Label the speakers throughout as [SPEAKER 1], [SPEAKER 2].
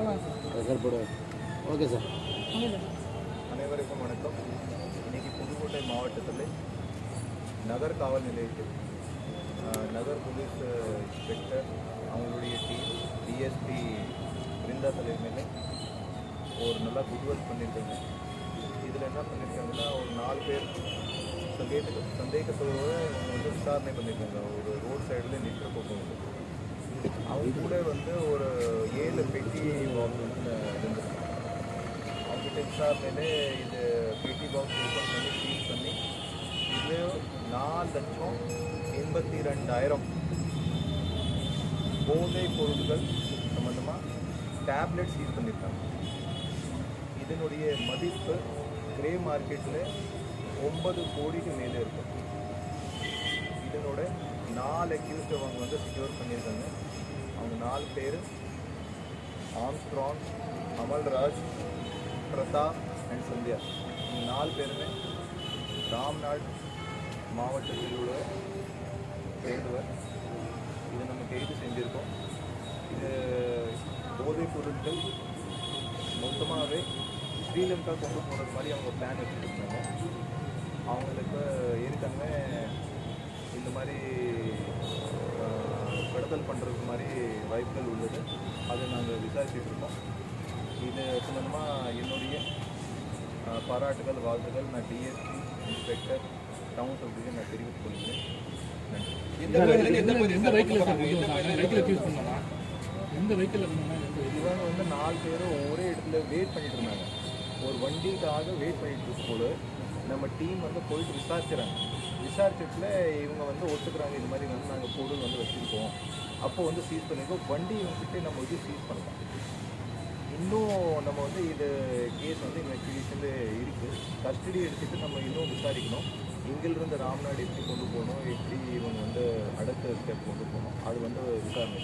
[SPEAKER 1] Sir போடு. Okay sir.
[SPEAKER 2] அனைவருக்கும் வணக்கம். இன்னைக்கு புதுக்கோட்டை மாவட்டத்தில் நகர் காவல் நிலையத்தில் நகர் போலீஸ் இன்ஸ்பெக்டர் அவங்களுடைய டீம் டிஎஸ்பி பிருந்தா தலைமையில் ஒரு நல்லா குட் ஒர்க் பண்ணியிருக்காங்க. இதில் என்ன பண்ணியிருக்காங்கன்னா ஒரு 4 பேர் சந்தேகத்தோடு அவங்க வந்து விசாரணை பண்ணியிருக்காங்க. ஒரு ரோட் சைடில் நிற்கிற போக்கும் வந்து அவங்க கூட வந்து ஒரு 7 பெட்டி பாக்ஸ் வந்து இருந்திருக்கு. அவங்ககிட்ட விசாரணையிலே இது பெட்டி பாக்ஸ் ஓப்பன் பண்ணி சீல் பண்ணி இது 4,82,000 போதைப் பொருட்கள் சம்மந்தமாக டேப்லெட் சீல் பண்ணியிருக்காங்க. இதனுடைய மதிப்பு கிரே மார்க்கெட்டில் 9 கோடிக்கு மேலே இருக்கும். இதனோட 4 அக்யூஸ்ட் அவங்க வந்து செக்யூர் பண்ணியிருக்காங்க. அவங்க 4 பேர் ஆம்ஸ்ட்ராங், அமல்ராஜ், பிரதாப் அண்ட் சந்தியா. இந்த 4 பேருமே ராம்நாட் மாவட்டத்தில் உள்ள சேர்ந்தவர். இதை நம்ம கைது செஞ்சுருக்கோம். இது போதைப் பொருட்கள் மொத்தமாகவே ஸ்ரீலங்கா கொண்டு போகிறது மாதிரி அவங்க பிளான் வச்சுருக்காங்க. அவங்களுக்கு ஏற்கனவே இந்த மாதிரி கடத்தல் பண்ணுறது மாதிரி வாய்ப்புகள் உள்ளது. அதை நாங்கள் விசாரிச்சுட்டு இருக்கோம். இது சம்பந்தமாக என்னுடைய பாராட்டுகள், வாழ்த்துக்கள் நான் டிஎஸ்பி இன்ஸ்பெக்டர் டவுன் சப்டிவிஷன் நான் தெரிவித்துக் கொள்கிறேன். நன்றி. இவங்க வந்து 4 பேரும் ஒரே இடத்துல வெயிட் பண்ணிட்டு இருந்தாங்க. ஒரு வண்டிக்காக வெயிட் பண்ணிட்டு இருக்கும்போது நம்ம டீம் வந்து போயிட்டு விசாரிச்சதுல இவங்க வந்து ஒத்துக்கிறாங்க. இது மாதிரி வந்து நாங்கள் பொருள் வந்து வச்சுருக்கோம். அப்போ வந்து சீஸ் பண்ணியிருக்கோம். வண்டி வந்துட்டு நம்ம வந்து சீஸ் பண்ணலாம். இன்னும் நம்ம வந்து இது கேஸ் வந்து இன்வெஸ்டிகேஷனில் இருக்குது. கஸ்டடி எடுத்துகிட்டு நம்ம இன்னும் விசாரிக்கணும். இங்கிலிருந்து ராம்நாடு எப்படி கொண்டு போகணும், எப்படி இவங்க வந்து அடுத்த ஸ்டெப் கொண்டு போகணும், அது வந்து விசாரணை.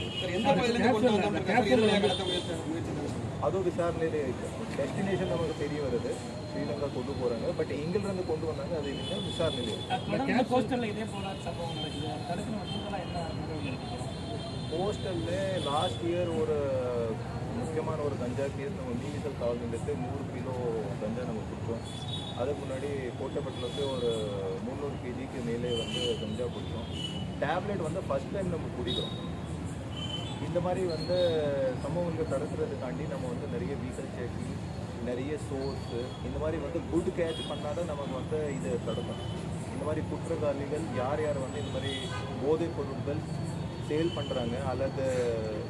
[SPEAKER 2] அதுவும் விசாரணையிலே இருக்குது. டெஸ்டினேஷன் நமக்கு தெரிய வருது, ஸ்ரீலங்கா கொண்டு போகிறாங்க. பட் இங்கிலிருந்து கொண்டு வந்தாங்க, அது இன்னும் விசாரணையிலே இருக்குது. போஸ்டலில் லாஸ்ட் இயர் ஒரு முக்கியமான ஒரு கஞ்சா கேஸ் நம்ம மீனிசல் காவல் நிலையத்து 100 கிலோ கஞ்சா நம்ம கொடுத்தோம். அதுக்கு முன்னாடி கோட்டைப்பட்டில் ஒரு 300 kgக்கு மேலே வந்து கஞ்சா கொடுத்தோம். டேப்லெட் வந்து ஃபஸ்ட் டைம் நம்ம குடிக்கிறோம். இந்த மாதிரி வந்து சம்பவங்களுக்கு தடுக்கிறதுக்காண்டி நம்ம வந்து நிறைய வீக்கல் செக்கிங், நிறைய சோர்ஸு, இந்த மாதிரி வந்து குட் கேட்ச் பண்ணாதான் நமக்கு வந்து இது தடுக்கும். இந்த மாதிரி குற்றவாளிகள் யார் யார் வந்து இந்த மாதிரி போதைப் பொருட்கள் சேல் பண்ணுறாங்க அல்லது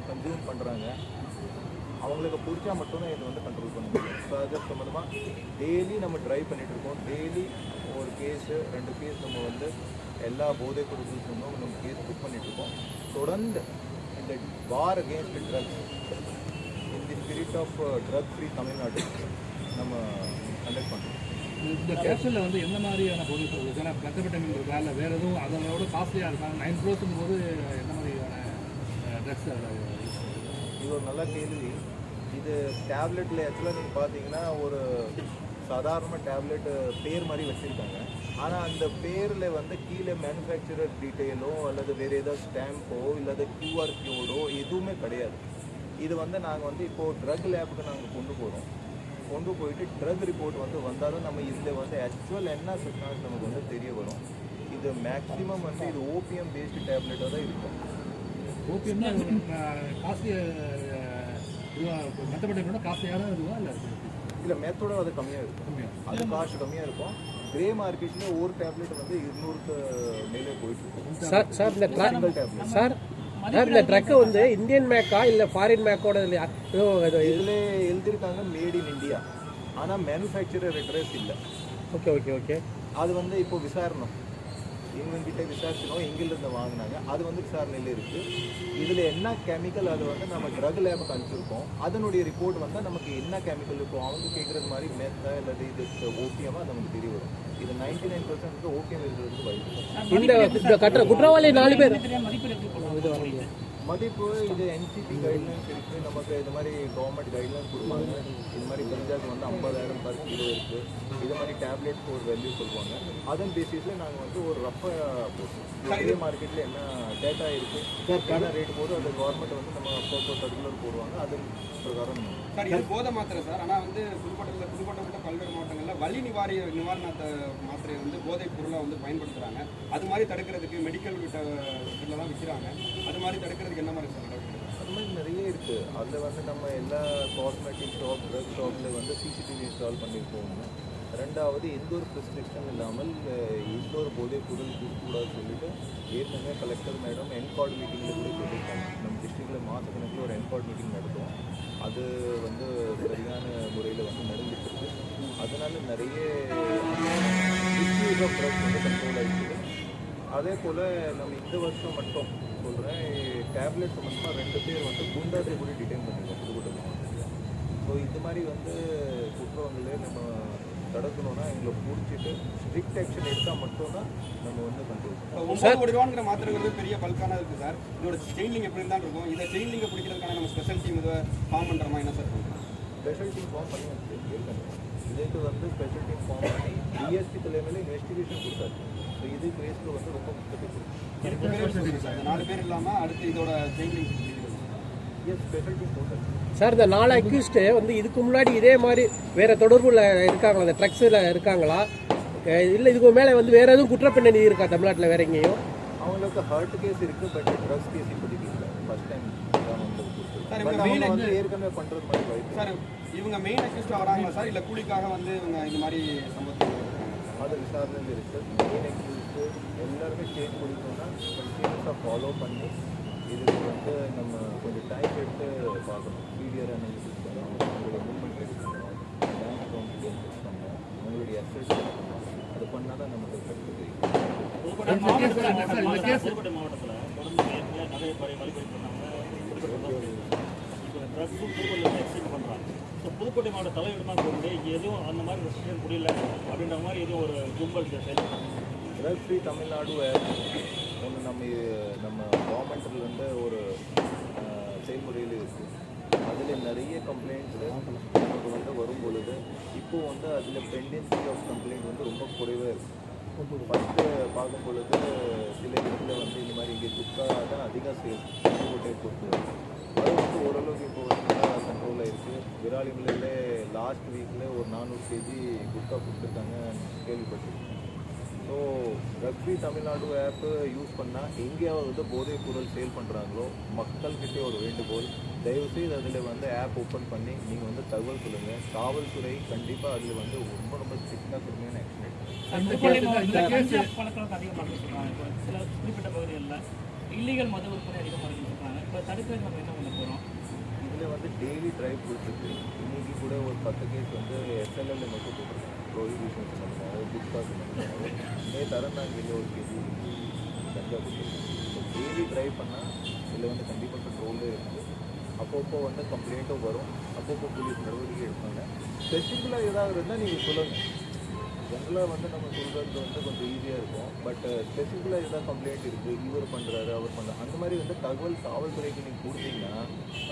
[SPEAKER 2] கன்சியூம் பண்ணுறாங்க, அவங்களுக்கு பிடிச்சா மட்டும்தான் இது வந்து கண்ட்ரோல் பண்ண முடியும். ஸோ அது சம்மந்தமாக டெய்லி நம்ம ட்ரைவ் பண்ணிகிட்ருக்கோம். டெய்லி ஒரு கேஸு 2 கேஸ் நம்ம வந்து எல்லா போதைப் பொருட்கள் சொன்னோம் நம்ம கேஸ் புக் பண்ணிகிட்ருக்கோம். தொடர்ந்து இந்த war against drugs in the spirit of drug free Tamil Nadu நம்ம கண்டக்ட் பண்ணுறோம்.
[SPEAKER 3] இந்த கேப்சூலில் வந்து எந்த மாதிரியான போதைப் பொருள், ஏன்னா மெத்தபெட்டமின் இருக்கா இல்லை வேறு எதுவும் அதனோட காஸ்ட்லியாக இருக்காங்க? 9 crores போது எந்த மாதிரியான ட்ரக்ஸ்?
[SPEAKER 2] இது ஒரு நல்ல கேள்வி. இது டேப்லெட்டில் ஆக்சுவலாக நீங்கள் பார்த்தீங்கன்னா ஒரு சாதாரண டேப்லெட்டு பேர் மாதிரி வச்சுருக்காங்க. ஆனால் அந்த பேரில் வந்து கீழே மேனுஃபேக்சரர் டீட்டெயிலோ அல்லது வேறு ஏதாவது ஸ்டாம்போ இல்லாத QR கோடோ எதுவுமே கிடையாது. இது வந்து நாங்கள் வந்து இப்போது ட்ரக் லேபுக்கு நாங்கள் கொண்டு போயிட்டு ட்ரக் ரிப்போர்ட் வந்து வந்தாலும் நம்ம இதில் வந்து ஆக்சுவல் என்ன சப்ஸ்டான்ஸ் நமக்கு வந்து தெரிய வரும். இது மேக்ஸிமம் வந்து இது ஓபிஎம் பேஸ்டு டேப்லெட்டாக தான் இருக்கும்.
[SPEAKER 3] ஓபிஎம்னா காஸ்ட்லியாக மெத்தபெட்டமினோட காஸ்ட்லியான இதுவா இல்லை
[SPEAKER 2] மெத்தோட அது கம்மியாக இருக்கும். அது காஸ்ட் கம்மியாக இருக்கும். கிரே மார்க்கெட்டில் ஒரு டேப்லெட் வந்து 200க்கு மேலே போயிட்டுருக்கும்.
[SPEAKER 1] சார் இந்த ட்ரக்கு வந்து இந்தியன் மேக்கா இல்லை ஃபாரின் மேக்கோட இல்லையா?
[SPEAKER 2] இதில் எழுதியிருக்காங்க மேட் இன் இந்தியா, ஆனால் மேனுஃபேக்சரர் அட்ரஸ் இல்லை.
[SPEAKER 1] ஓகே.
[SPEAKER 2] அது வந்து இப்போ விசாரணை இவங்ககிட்ட விசாரிச்சோம். எங்கிலிருந்து வாங்கினாங்க, அது வந்து விசாரணையில் இருக்குது. இதில் என்ன கெமிக்கல் அது வந்து நம்ம ட்ரக் லேபுக்கு அனுப்பிச்சிருக்கோம். அதனுடைய ரிப்போர்ட் வந்து நமக்கு என்ன கெமிக்கல் இருக்கும் அவங்க கேட்குறது மாதிரி மெத்தா அல்லது இது ஓபியமாக நமக்கு தெரிய வரும். இது 99% ஓபியம் இருக்கிறதுக்கு வாய்ப்பு.
[SPEAKER 1] இந்த குற்றவாளி 4 பேர்
[SPEAKER 2] மதிப்பு இது என்சிபி கைட்லைன்ஸ் இருக்குது, நமக்கு இது மாதிரி கவர்மெண்ட் கைட்லைன்ஸ் கொடுப்பாங்க. இது மாதிரி கஞ்சாக்கு வந்து 50,000 பர் கிலோ இருக்குது. இது மாதிரி டேப்லெட்ஸ் ஒரு வேல்யூ சொல்லுவாங்க. அதன் பேசிஸில் நாங்கள் வந்து ஒரு ரஃபாக போடுவோம். இதே மார்க்கெட்டில் என்ன டேட்டா இருக்குது, என்ன ரேட் போதும் அது கவர்மெண்ட் வந்து நம்ம அப்பப்போ சர்க்குலர் போடுவாங்க. அதன் பிரகாரம்
[SPEAKER 4] சார் இது போதை மாத்திரை சார். ஆனால் வந்து புதுக்கோட்டை பல்வேறு மாவட்டங்களில் வலி நிவாரண மாத்திரையை வந்து போதைப் பொருளாக வந்து பயன்படுத்துகிறாங்க. அது மாதிரி தடுக்கிறதுக்கு மெடிக்கல் இதில் தான் விற்கிறாங்க. அது மாதிரி தடுக்கிறதுக்கு என்ன மாதிரி சார் நடக்குது?
[SPEAKER 2] அது மாதிரி நிறைய இருக்குது. அதில் வந்து நம்ம எல்லா காஸ்மெட்டிக் ஷாப், ட்ரக் ஷாப்பில் வந்து சிசிடிவி இன்ஸ்டால் பண்ணியிருக்கோம். ரெண்டாவது எந்த ஒரு ப்ரிஸ்கிரிப்ஷன் இல்லாமல் எந்த ஒரு போதைப் பொருள் கொடுக்கக்கூடாது சொல்லிட்டு ஏற்கனவே கலெக்டர் மேடம் என்கார்டு மீட்டிங்கில் கூட சொல்லியிருக்காங்க. நம்ம டிஸ்ட்ரிக்டில் மாதக்கணக்கில் ஒரு என்கார்டு மீட்டிங் நடத்துவோம். அது வந்து சரியான முறையில் வந்து நடந்துட்டு இருக்கு. அதனால நிறைய மிஸ்யூஸ் ஆஃப் ட்ரக்ஸ் வந்து கண்ட்ரோல் ஆகிடுது. அதே போல் நம்ம இந்த வருஷம் மட்டும் சொல்கிறேன், டேப்லெட் சம்மந்தமாக 2 பேர் வந்து குண்டாசை கூட டிடைன் பண்ணிருக்கோம் புதுக்கோட்டை மாவட்டத்தில். ஸோ இந்த மாதிரி வந்து குற்றவங்களே நம்ம தடுக்கணும்னா எங்களை பிடிச்சிட்டு ஸ்ட்ரிக்ட் ஆக்ஷன் எடுத்தால் மட்டும்தான் நம்ம வந்து கண்ட்ரோல் பண்ணுவோம்.
[SPEAKER 4] 9 கோடி ரூபாங்கிற மாத்திரைகள் பெரிய பல்கான இருக்குது சார். இதோட செயின்லிங் எப்படி தான் இருக்கும்? இதை செயின்லிங்கை பிடிக்கிறதுக்கான நம்ம ஸ்பெஷல் டீம் இதை ஃபார்ம் பண்ணுறோமா என்ன சார் பண்ணுறோம்?
[SPEAKER 2] ஸ்பெஷல் டீம் ஃபார்ம் பண்ணி வச்சுருக்கேன். இதுக்கு வந்து ஸ்பெஷல் டீம் ஃபார்ம் பண்ணி டிஎஸ்பி தலைமையில் இன்வெஸ்டிகேஷன் கொடுத்தாரு. ஸோ இது கேஸில் வந்து ரொம்ப முக்கியத்துவம்.
[SPEAKER 4] 4 பேர் இல்லாமல் அடுத்து இதோட செயின்லிங்
[SPEAKER 2] ஸ்பெஷல் டீம் போட்டார்
[SPEAKER 1] சார். இந்த 4 அக்யூஸ்டு வந்து இதுக்கு முன்னாடி இதே மாதிரி வேற தொடர்புல இருக்காங்களா? இந்த ட்ரக்ஸில் இருக்காங்களா இல்லை இதுக்கு மேலே வந்து வேற எதுவும் குற்றப்பின்னணி இருக்கா தமிழ்நாட்டில் வேற எங்கேயும்?
[SPEAKER 2] அவங்களுக்கு ஹார்ட் கேஸ் இருக்குது, பட் ட்ரக்ஸ் கேஸ் இப்போதைக்கு இல்லை. ஃபர்ஸ்ட் டைம்
[SPEAKER 4] சார்
[SPEAKER 2] பட் அவங்க வந்து ஏற்கனவே பண்ணுறது மாதிரி வாய்ப்பு.
[SPEAKER 4] சார் இவங்க மெயின் அக்யூஸ்டாக வராங்களா சார், இல்லை கூலிக்காக வந்து இவங்க இந்த மாதிரி சம்பவத்தில்
[SPEAKER 2] அது விசாரணையில் இருக்குது. மெயின் அக்யூஸ்டு எல்லாருமே சேஞ்ச் கொடுக்கணும்னா கண்டினியூஸாக ஃபாலோ பண்ணி இதுக்கு வந்து நம்ம கொஞ்சம் டைம் எடுத்து பார்க்கணும். பிடிஆர் அனாலிசிஸ் பண்ணணும், உங்களோட மூவ்மெண்ட் எடுக்கணும், பேங்க் அக்கௌண்ட் டீட்டெயில்ஸ் பண்ணணும், உங்களுடைய அசெட்ஸ் பண்ணணும். அது பண்ணால் தான் நமக்கு கரெக்டு தெரியும்.
[SPEAKER 5] புதுக்கோட்டை மாவட்டத்தில் தொடர்ந்து நிறைய வழிபறி பண்ணாங்க. இப்போ ட்ரக்ஸும் புதுக்கோட்டையில் எக்ஸ்டெண்ட் பண்ணுறாங்க. ஸோ புதுக்கோட்டை மாவட்ட தலைவர்லாம் கொண்டு எதுவும் அந்த மாதிரி ரெஸ்ட்ரிக்ஷன் முடியல அப்படின்ற மாதிரி எதுவும் ஒரு கும்பல் செயல்படுறாங்க.
[SPEAKER 2] ட்ரக் ஃப்ரீ தமிழ்நாடு ஒன்று நம்ம கவர்மெண்ட்லேருந்து ஒரு செயல்முறையில் இருக்குது. அதில் நிறைய கம்ப்ளைண்ட்ஸு நமக்கு வந்து வரும் பொழுது இப்போது வந்து அதில் பெண்டன்சி ஆஃப் கம்ப்ளைண்ட் வந்து ரொம்ப குறைவாக இருக்குது. ஃபஸ்ட்டு பார்க்கும் பொழுது சில இடத்துல வந்து இந்த மாதிரி இங்கே குட்கா தான் அதிகம் சேல்ஸ் புதுக்கோட்டையை பொறுத்து. அது வந்து ஓரளவுக்கு இப்போ வந்து கண்ட்ரோலாக இருக்குது. விராலிமலையில் லாஸ்ட் வீக்கில் ஒரு 400 கேஜி குட்கா கொடுத்துருக்காங்க கேள்விப்பட்டிருக்கேன். ஸோ ட்ரக் ஃப்ரீ தமிழ்நாடு ஆப்பு யூஸ் பண்ணால் எங்கேயாவது வந்து போதைப் பொருள் சேல் பண்ணுறாங்களோ மக்கள்கிட்டே ஒரு வேண்டுகோள், தயவுசெய்து அதில் வந்து ஆப் ஓப்பன் பண்ணி நீங்கள் வந்து தகவல் சொல்லுங்கள். காவல்துறை கண்டிப்பாக அதில் வந்து ரொம்ப ரொம்ப ஸ்ட்ரிக்டாக கடுமையான ஆக்ஷன் எடுக்கும்.
[SPEAKER 5] பழக்கம் அதிகமாக சொல்கிறாங்க. இப்போ சில குறிப்பிட்ட பகுதிகளில் இல்லீகல் மது விற்பனை அதிகமாக இருக்குன்னு சொல்கிறாங்க. இப்போ தடுக்க நம்ம என்ன பண்ண போகிறோம்?
[SPEAKER 2] இதில் வந்து டெய்லி ட்ரைவ் கொடுத்துருக்கு. இன்றைக்கி கூட ஒரு 10 கேஸ் வந்து எஸ்எல்எல் மட்டும் போட்டிருக்காங்க. ப்ரொஹிபிஷன் சம்மந்தமாக குட்கா சம்மந்தமாக தரந்தாங்கில் ஒரு கேஜி கஞ்சா கொடுத்துருக்கு. டெய்லி ட்ரைவ் பண்ணால் இதில் வந்து கண்டிப்பாக கண்ட்ரோலில் இருக்குது. அப்பப்போ வந்து கம்ப்ளைண்ட்டும் வரும், அப்பப்போ போலீஸ் நடவடிக்கை எடுப்பாங்க. ஸ்பெசிஃபிக்காக ஏதாவது இருந்தால் நீங்கள் சொல்லுங்கள். ஜென்ரலாக வந்து நம்ம சொல்கிறது வந்து கொஞ்சம் ஈஸியாக இருக்கும். பட் ஸ்பெசிஃபிக்காக ஏதாவது கம்ப்ளைண்ட் இருக்குது, இவர் பண்ணுறாரு அவர் பண்ணுறாரு அந்த மாதிரி வந்து தகவல் காவல்துறைக்கு நீங்கள் கொடுத்தீங்கன்னா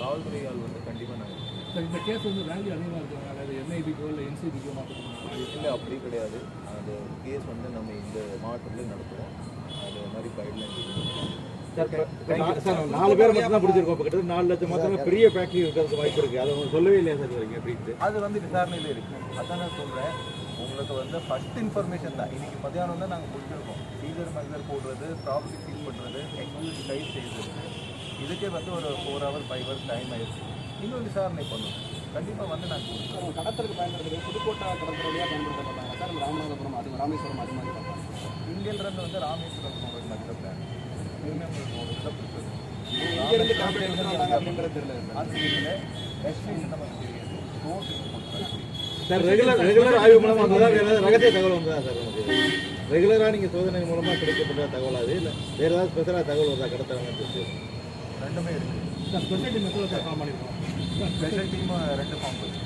[SPEAKER 2] காவல்துறையால் வந்து கண்டிப்பாக நாங்கள்
[SPEAKER 3] இந்த கேஸ் வந்து வேல்யூ அதிகமாக இருக்குங்க. அதாவது என்ஐபிக்கோ இல்லை என்சிபிக்கோ மாற்றணும்
[SPEAKER 2] இல்லை, அப்படி கிடையாது. அது கேஸ் வந்து நம்ம இந்த மாவட்டத்தில் நடத்துவோம். அது மாதிரி கைட்லைன்
[SPEAKER 6] சார் 4 பேர் மட்டும் தான் பிடிச்சிருக்கோம். இப்போ கிட்ட 4 லட்சம் மாத்திரம் பெரிய ஃபேக்ட்ரி இருக்கிறதுக்கு வாய்ப்பு இருக்குது. அதை உங்களுக்கு சொல்லவே இல்லையா சார் வரீங்க அப்படின்ட்டு?
[SPEAKER 2] அது வந்து விசாரணையில் இருக்குது. அதான் நான் சொல்கிறேன். உங்களுக்கு வந்து ஃபஸ்ட் இன்ஃபர்மேஷன் தான். இன்றைக்கி மதியானம் தான் நாங்கள் பிடிச்சிருக்கோம். சீசர் மகர் போடுறது, ப்ராப்பர்ட்டி சீல் பண்ணுறது, எக்ஸ்க்ளூசிவ் சைஸ் செய்கிறது, இதுக்கே வந்து ஒரு 4 hours 5 hours டைம் ஆயிடுச்சு. இன்னும் விசாரணை பண்ணணும். கண்டிப்பாக வந்து நாங்கள் கொடுக்குறோம்.
[SPEAKER 4] கடத்தலுக்கு பயன்படுத்துறது புதுக்கோட்டை கடற்கரையாக பயன்படுத்தப்பட்டாங்க சார். ராமநாதபுரம் அது ராமேஸ்வரம் அது மாதிரி பார்த்தாங்க.
[SPEAKER 2] இங்கேருந்து வந்து ராமேஸ்வரம் போகிறது மாதிரி பிளான். திருநெல்வேலி போகிறது பிடிச்சது.
[SPEAKER 4] இங்கேருந்து கம்ப்ளைண்ட் எடுத்துருந்தாங்க அப்படின்றது தெரியல.
[SPEAKER 2] அது இல்லை எஸ்பிஎஸ் நமக்கு தெரியாது. கோர்ட் கொடுத்தாங்க.
[SPEAKER 6] சார் ரெகுலர் ஆய்வு மூலமாக வந்ததா வேறு ஏதாவது ரகசிய தகவல் வந்ததா சார்? நமக்கு ரெகுலராக நீங்கள் சோதனை மூலமாக கிடைக்கப்பட்ட தகவல் அது இல்லை வேறு ஏதாவது ஸ்பெஷலாக தகவல் வந்தா கடத்துறாங்கன்னு
[SPEAKER 2] ரெண்டுமே இருக்குது.
[SPEAKER 3] ஸ்பெஷல் டீம் எவ்வளோ ஃபார்ம் பண்ணியிருக்கோம்?
[SPEAKER 2] ஸ்பெஷல் டீம் 2 ஃபார்ம் இருக்குது.